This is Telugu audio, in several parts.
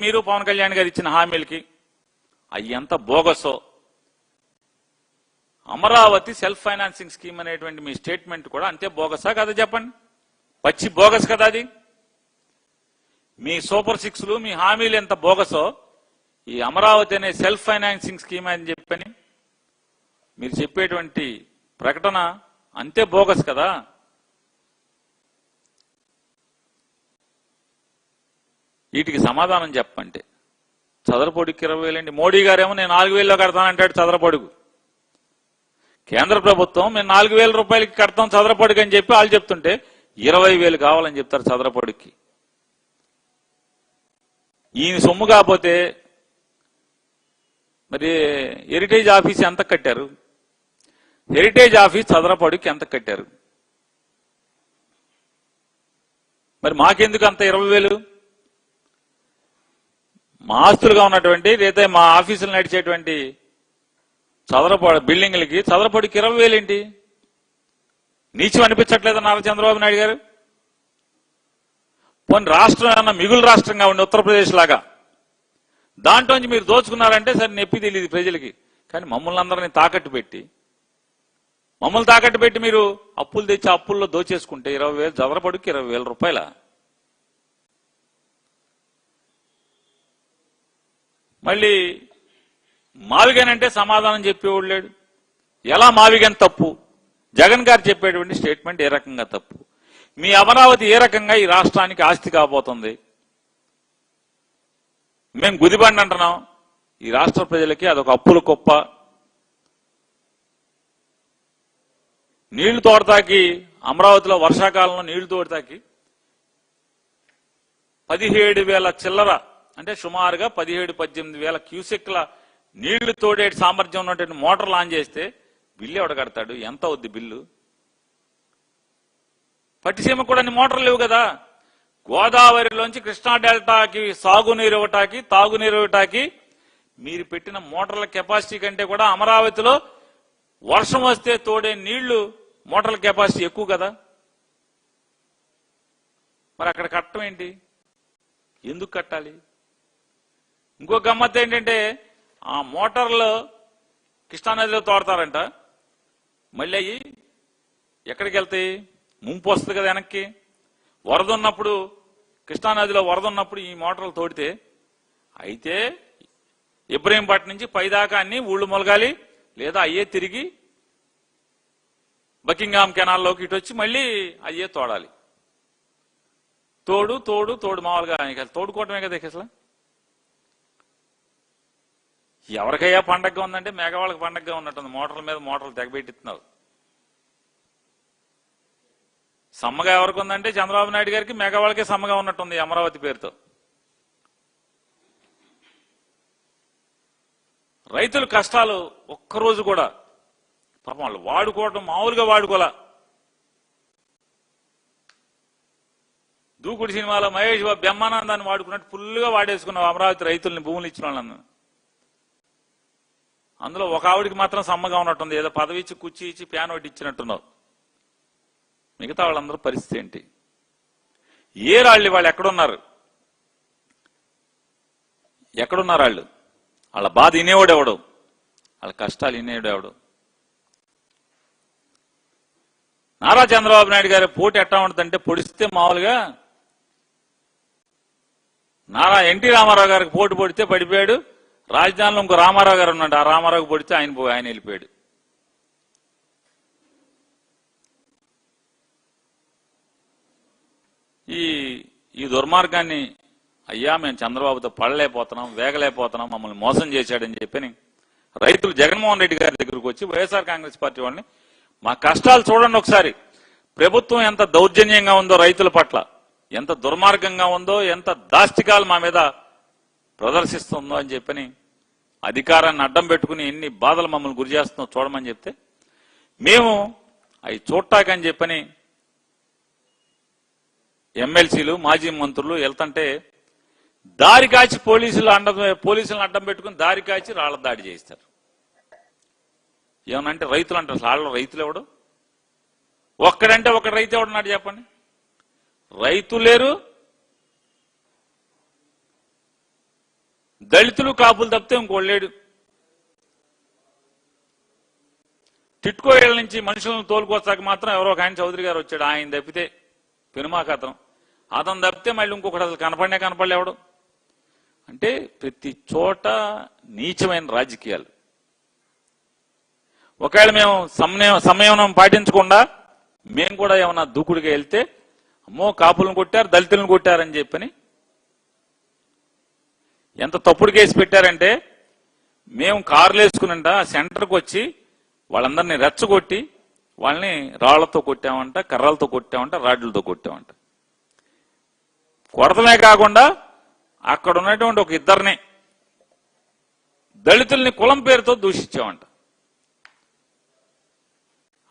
మీరు పవన్ కళ్యాణ్ గారు ఇచ్చిన హామీలకి అవి ఎంత బోగసో, అమరావతి సెల్ఫ్ ఫైనాన్సింగ్ స్కీమ్ అనేటువంటి మీ స్టేట్మెంట్ కూడా అంతే బోగసా కదా చెప్పండి. పచ్చి బోగస్ కదా అది. మీ సూపర్ సిక్స్లు మీ హామీలు ఎంత బోగసో ఈ అమరావతి అనే సెల్ఫ్ ఫైనాన్సింగ్ స్కీమ్ అని చెప్పని మీరు చెప్పేటువంటి ప్రకటన అంతే బోగస్ కదా. వీటికి సమాధానం చెప్పంటే చదరపొడికి 20,000 అండి. మోడీ గారేమో నేను 4,000లో కడతానంటాడు చదరపొడుగు. కేంద్ర ప్రభుత్వం మేము 4,000 రూపాయలకి కడతాం చదరపొడుగు అని చెప్పి వాళ్ళు చెప్తుంటే 20,000 కావాలని చెప్తారు చదరపొడుగుకి. ఈయన సొమ్ము కాకపోతే మరి హెరిటేజ్ ఆఫీస్ ఎంత కట్టారు? హెరిటేజ్ ఆఫీస్ చదరపొడుగుకి ఎంత కట్టారు? మరి మాకెందుకు అంత 20,000? మా ఆస్తులుగా ఉన్నటువంటి లేదా మా ఆఫీసులు నడిచేటువంటి చదరపొడి బిల్డింగ్లకి చదరపొడికి 20,000 ఏంటి? నీచం అనిపించట్లేదా నారా చంద్రబాబు నాయుడు గారు? పోనీ రాష్ట్రం ఏమన్నా మిగులు రాష్ట్రంగా ఉండి ఉత్తరప్రదేశ్ లాగా దాంట్లోంచి మీరు దోచుకున్నారంటే సరే నొప్పి తెలియదు ప్రజలకి. కానీ మమ్మల్ని అందరినీ తాకట్టు పెట్టి మీరు అప్పులు తెచ్చి అప్పుల్లో దోచేసుకుంటే 20,000 చదరపొడికి 20,000 రూపాయల. మళ్ళీ మావిగన్ అంటే సమాధానం చెప్పేవాడు లేడు. ఎలా మావిగన్ తప్పు? జగన్ గారు చెప్పేటువంటి స్టేట్మెంట్ ఏ రకంగా తప్పు? మీ అమరావతి ఏ రకంగా ఈ రాష్ట్రానికి ఆస్తి కాబోతుంది? మేము గుదిబండి అంటున్నాం. ఈ రాష్ట్ర ప్రజలకి అదొక అప్పుల కుప్ప. నీళ్లు తోడతాకి అమరావతిలో వర్షాకాలంలో నీళ్లు తోడతాకి 17,000 చిల్లర అంటే సుమారుగా 17,000-18,000 క్యూసెక్ల నీళ్లు తోడే సామర్థ్యం ఉన్నటువంటి మోటార్లు ఆన్ చేస్తే బిల్లు ఎవడ కడతాడు? ఎంత అవుద్ది బిల్లు? పట్టిసీమ కూడా అన్ని మోటార్లు లేవు కదా. గోదావరిలోంచి కృష్ణా డెల్టాకి సాగునీరు ఇవ్వటాకి తాగునీరు ఇవ్వటాకి మీరు పెట్టిన మోటార్ల కెపాసిటీ కంటే కూడా అమరావతిలో వర్షం వస్తే తోడే నీళ్లు మోటార్ల కెపాసిటీ ఎక్కువ కదా. మరి అక్కడ కట్టడం ఏంటి? ఎందుకు కట్టాలి? ఇంకో గమ్మత్తు ఏంటంటే ఆ మోటార్లు కృష్ణానదిలో తోడతారంట. మళ్ళీ అయ్యి ఎక్కడికి వెళ్తాయి? ముంపు వస్తుంది కదా వెనక్కి. వరద ఉన్నప్పుడు కృష్ణానదిలో వరద ఉన్నప్పుడు ఈ మోటార్లు తోడితే అయితే ఇబ్రహీంపట్నం నుంచి పైదాకా అన్ని ఊళ్ళు మొలగాలి, లేదా అయ్యే తిరిగి బకింగ్హామ్ కెనాల్లోకి ఇటు వచ్చి మళ్ళీ అయ్యే తోడాలి. తోడు మామూలుగా తోడుకోవటమే కదా. అసలు ఎవరికయ్యా పండగగా ఉందంటే మేఘవాళ్ళకి పండగగా ఉన్నట్టుంది. మోటార్ల మీద మోటార్లు తెగబెట్టిస్తున్నారు. సమ్మగా ఎవరికి ఉందంటే చంద్రబాబు నాయుడు గారికి మేఘవాళ్ళకే సమ్మగా ఉన్నట్టుంది అమరావతి పేరుతో. రైతుల కష్టాలు ఒక్కరోజు కూడా పాపం వాళ్ళు వాడుకోవటం మామూలుగా వాడుకోలే. దూకుడు సినిమాలో మహేష్ బాబు బ్రహ్మానందాన్ని వాడుకున్నట్టు ఫుల్గా వాడేసుకున్నావు అమరావతి రైతుల్ని, భూములు ఇచ్చిన వాళ్ళని. అందులో ఒక ఆవిడికి మాత్రం సమ్మగా ఉన్నట్టుంది. ఏదో పదవి ఇచ్చి కుర్చీ ఇచ్చి ప్యాన్ ఒకటి ఇచ్చినట్టున్నావు. మిగతా వాళ్ళందరూ పరిస్థితి ఏంటి? ఏ రాళ్ళు వాళ్ళు ఎక్కడున్నారు వాళ్ళు? వాళ్ళ బాధ వినేవాడెవడు? వాళ్ళ కష్టాలు వినేవాడెవడు? నారా చంద్రబాబు నాయుడు గారి పోటీ ఎట్టా ఉంటుందంటే పొడిస్తే మామూలుగా ఎన్టీ రామారావు గారికి పోటీ పొడితే పడిపోయాడు. రాజధానిలో ఇంకో రామారావు గారు ఉన్నాడు. ఆ రామారావు పొడితే ఆయన వెళ్ళిపోయాడు. ఈ దుర్మార్గాన్ని అయ్యా మేము చంద్రబాబుతో పడలేకపోతున్నాం, వేగలేకపోతున్నాం, మమ్మల్ని మోసం చేశాడని చెప్పని రైతులు జగన్మోహన్ రెడ్డి గారి దగ్గరకు వచ్చి వైఎస్ఆర్ కాంగ్రెస్ పార్టీ వాళ్ళని మా కష్టాలు చూడండి ఒకసారి, ప్రభుత్వం ఎంత దౌర్జన్యంగా ఉందో రైతుల పట్ల, ఎంత దుర్మార్గంగా ఉందో, ఎంత దాష్టికాలు మా మీద ప్రదర్శిస్తుందో అని చెప్పని అధికారాన్ని అడ్డం పెట్టుకుని ఎన్ని బాధలు మమ్మల్ని గురి చేస్తుందో చూడమని చెప్తే మేము అవి చూడటాకని చెప్పని ఎమ్మెల్సీలు మాజీ మంత్రులు వెళ్తుంటే దారి కాచి పోలీసులను అడ్డం పెట్టుకుని దారి కాచి రాళ్ల దాడి చేయిస్తారు. ఏమనంటే రైతులు అంటారు. వాళ్ళ రైతులు ఎవడు? ఒక్కడంటే ఒక రైతు ఎవడున్నాడు చెప్పండి? రైతు లేరు, దళితులు కాపులు తప్పితే ఇంకోళ్ళేడు. టిట్కో ఏళ్ళ నుంచి మనుషులను తోలుకొచ్చాక మాత్రం ఎవరో ఒక ఆయన చౌదరి గారు వచ్చాడు, ఆయన తప్పితే పెనుమాక అతను తప్పితే మళ్ళీ ఇంకొకటి అసలు కనపడలేవడం. అంటే ప్రతి చోట నీచమైన రాజకీయాలు. ఒకవేళ మేము సంయమనం పాటించకుండా మేము కూడా ఏమన్నా దూకుడుగా వెళ్తే అమ్మో కాపులను కొట్టారు దళితులను కొట్టారని చెప్పని ఎంత తప్పుడు కేసు పెట్టారంటే, మేము కార్లు వేసుకునంట సెంటర్కి వచ్చి వాళ్ళందరినీ రెచ్చగొట్టి వాళ్ళని రాళ్లతో కొట్టామంట, కర్రలతో కొట్టామంట, రాడ్లతో కొట్టామంట. కొడతలే కాకుండా అక్కడ ఉన్నటువంటి ఒక ఇద్దరిని దళితుల్ని కులం పేరుతో దూషించామంట.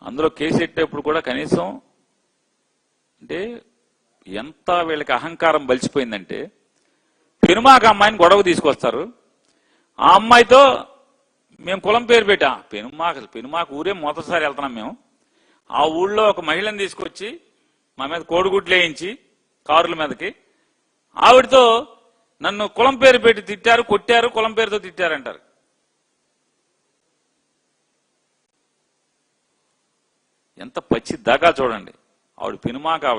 అందులో కేసు ఎట్టేప్పుడు కూడా కనీసం అంటే ఎంత వీళ్ళకి అహంకారం బలిసిపోయిందంటే, పెనుమాక అమ్మాయిని గొడవ తీసుకొస్తారు, ఆ అమ్మాయితో మేము కులం పేరు పెట్టాం. పెనుమాక ఊరే మొదటిసారి వెళ్తున్నాం మేము. ఆ ఊళ్ళో ఒక మహిళను తీసుకొచ్చి మా మీద కోడిగుడ్లు వేయించి కారుల మీదకి ఆవిడతో నన్ను కులం పేరు పెట్టి తిట్టారు, కొట్టారు, కులం పేరుతో తిట్టారంటారు. ఎంత పచ్చి దాకా చూడండి. ఆవిడ పెనుమాక ఆవిడ